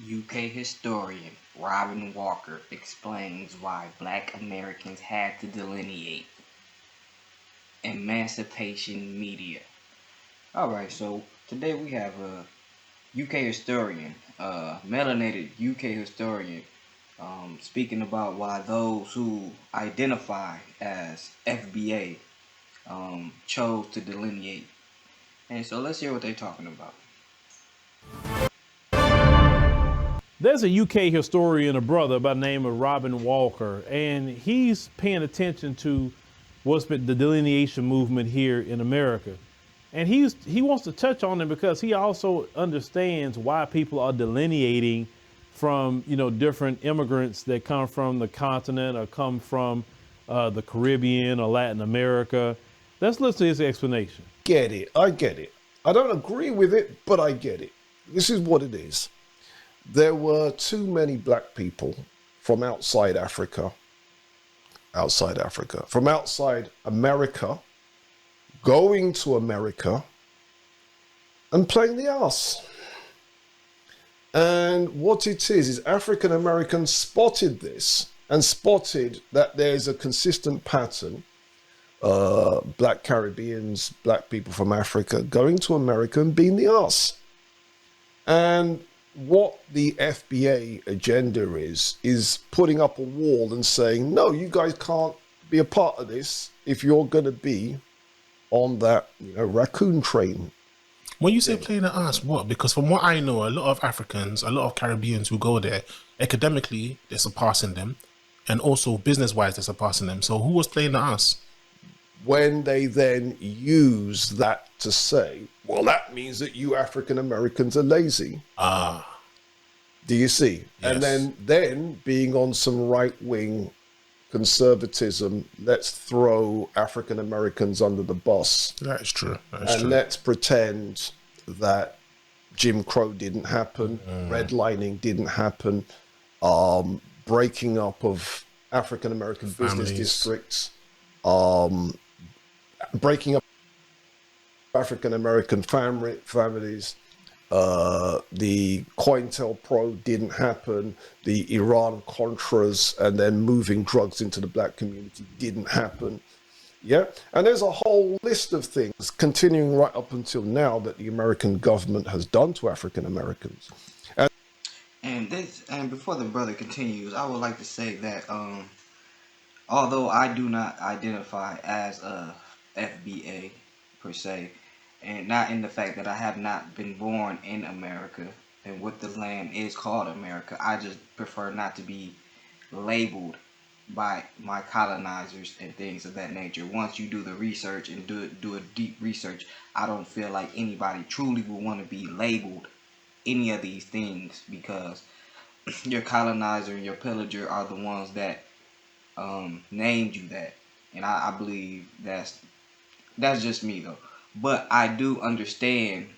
UK historian Robin Walker explains why Black Americans had to delineate. Emancipation media. Alright, so today we have a UK historian, melanated UK historian, speaking about why those who identify as FBA chose to delineate. And so let's hear what they're talking about. There's a UK historian, a brother by the name of Robin Walker, and he's paying attention to what's been the delineation movement here in America. And he wants to touch on it because he also understands why people are delineating from, different immigrants that come from the continent or come from the Caribbean or Latin America. Let's listen to his explanation. I get it. I don't agree with it, but I get it. This is what it is. There were too many black people from outside Africa, from outside America, going to America and playing the arse. And what it is African Americans spotted this and spotted that there's a consistent pattern. Black Caribbeans, black people from Africa going to America and being the arse. And what the FBA agenda is putting up a wall and saying, no, you guys can't be a part of this if you're going to be on that, raccoon train. When you say playing the ass, what? Because from what I know, a lot of Africans, a lot of Caribbeans who go there, academically, they're surpassing them. And also business-wise, they're surpassing them. So who was playing the ass? When they then use that to say, well, that means that you African Americans are lazy. Do you see? Yes. And then being on some right-wing conservatism, let's throw African Americans under the bus. That is true. Let's pretend that Jim Crow didn't happen, redlining didn't happen, breaking up of African American business districts, breaking up African American families, the COINTELPRO didn't happen, the Iran Contras and then moving drugs into the black community didn't happen. Yeah, and there's a whole list of things continuing right up until now that the American government has done to African Americans. And before the brother continues, I would like to say that although I do not identify as a FBA per se, and not in the fact that I have not been born in America and what the land is called America, I just prefer not to be labeled by my colonizers and things of that nature. Once you do the research and do a deep research, I don't feel like anybody truly will want to be labeled any of these things, because your colonizer and your pillager are the ones that named you that. And I believe that's just me though. But I do understand,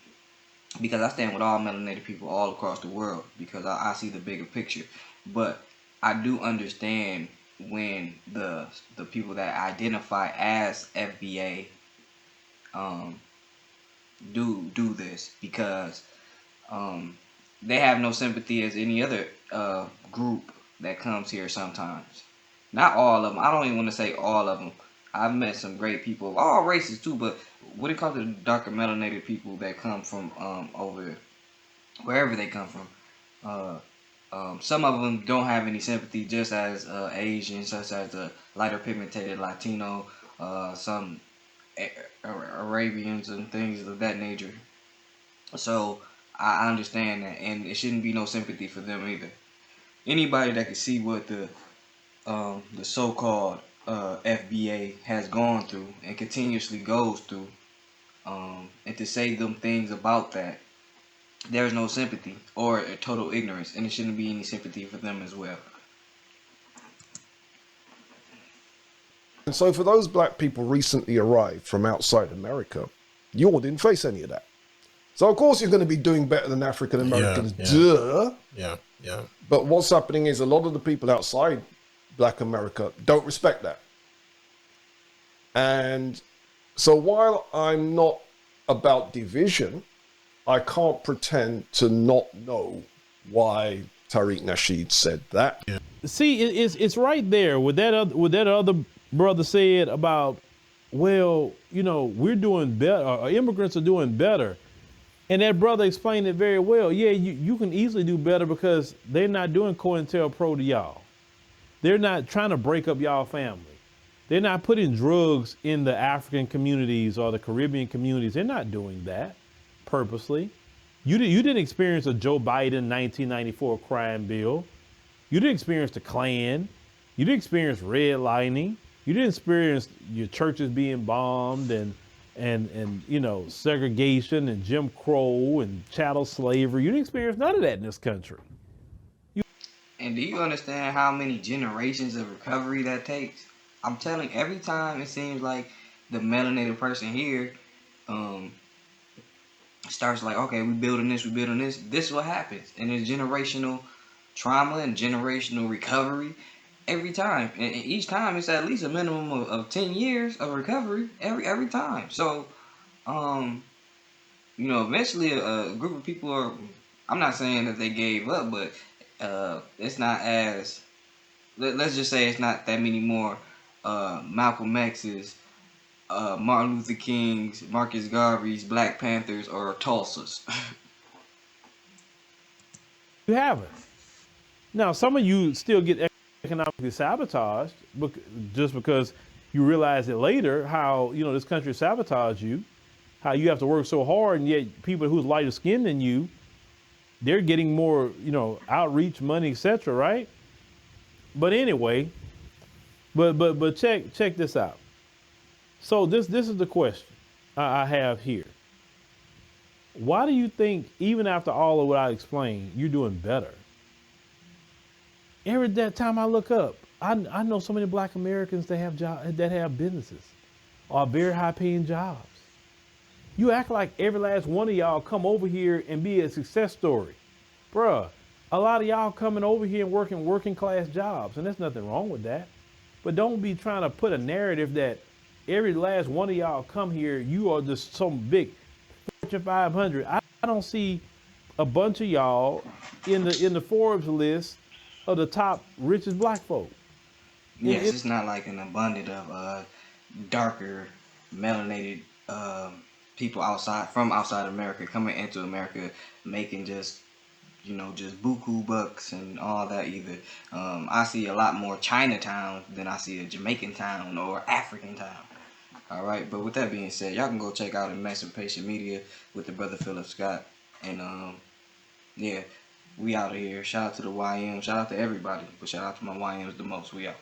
because I stand with all melanated people all across the world, because I see the bigger picture. But I do understand when the people that identify as FBA do this, because they have no sympathy as any other group that comes here sometimes. Not all of them. I don't even want to say all of them. I've met some great people, all races too, but when it comes to the darker melanated people that come from over wherever they come from, some of them don't have any sympathy, just as Asians, such as the lighter pigmented Latino, some Arabians and things of that nature. So I understand that, and it shouldn't be no sympathy for them either. Anybody that can see what the so-called FBA has gone through and continuously goes through, and to say them things about that, there's no sympathy or a total ignorance, and it shouldn't be any sympathy for them as well. And so for those black people recently arrived from outside America, you all didn't face any of that. So of course you're going to be doing better than African Americans, duh. Yeah. But what's happening is a lot of the people outside Black America don't respect that. And so while I'm not about division, I can't pretend to not know why Tariq Nasheed said that. See, it's right there with that other brother said about, well, we're doing better, or immigrants are doing better. And that brother explained it very well. Yeah, you can easily do better because they're not doing COINTELPRO to y'all. They're not trying to break up y'all family. They're not putting drugs in the African communities or the Caribbean communities. They're not doing that purposely. You didn't experience a Joe Biden 1994 crime bill. You didn't experience the Klan. You didn't experience redlining. You didn't experience your churches being bombed and segregation and Jim Crow and chattel slavery. You didn't experience none of that in this country. And do you understand how many generations of recovery that takes? I'm telling, every time it seems like the melanated person here starts like, okay, we building this, this is what happens. And it's generational trauma and generational recovery every time. And each time it's at least a minimum of 10 years of recovery every time. So, eventually a group of people are, I'm not saying that they gave up, but it's not as, let's just say it's not that many more Malcolm X's, Martin Luther King's, Marcus Garvey's, Black Panthers, or Tulsa's. You haven't. Now, some of you still get economically sabotaged just because you realize it later how, this country sabotaged you, how you have to work so hard, and yet people who's lighter skinned than you, they're getting more, outreach money, etc., right? But anyway, but check this out. So this is the question I have here. Why do you think, even after all of what I explained, you're doing better? Every that time I look up, I know so many Black Americans that have businesses or very high paying jobs. You act like every last one of y'all come over here and be a success story. Bruh, a lot of y'all coming over here and working class jobs, and there's nothing wrong with that. But don't be trying to put a narrative that every last one of y'all come here, you are just some big Fortune 500. I don't see a bunch of y'all in the Forbes list of the top richest Black folk. Yes, it's not like an abundance of darker, melanated people from outside America coming into America, making just buku bucks and all that either. I see a lot more Chinatown than I see a Jamaican town or African town. All right, but with that being said, y'all can go check out Emancipation Media with the brother Philip Scott, and yeah, we out of here. Shout out to the YM, shout out to everybody, but shout out to my YMs the most. We out.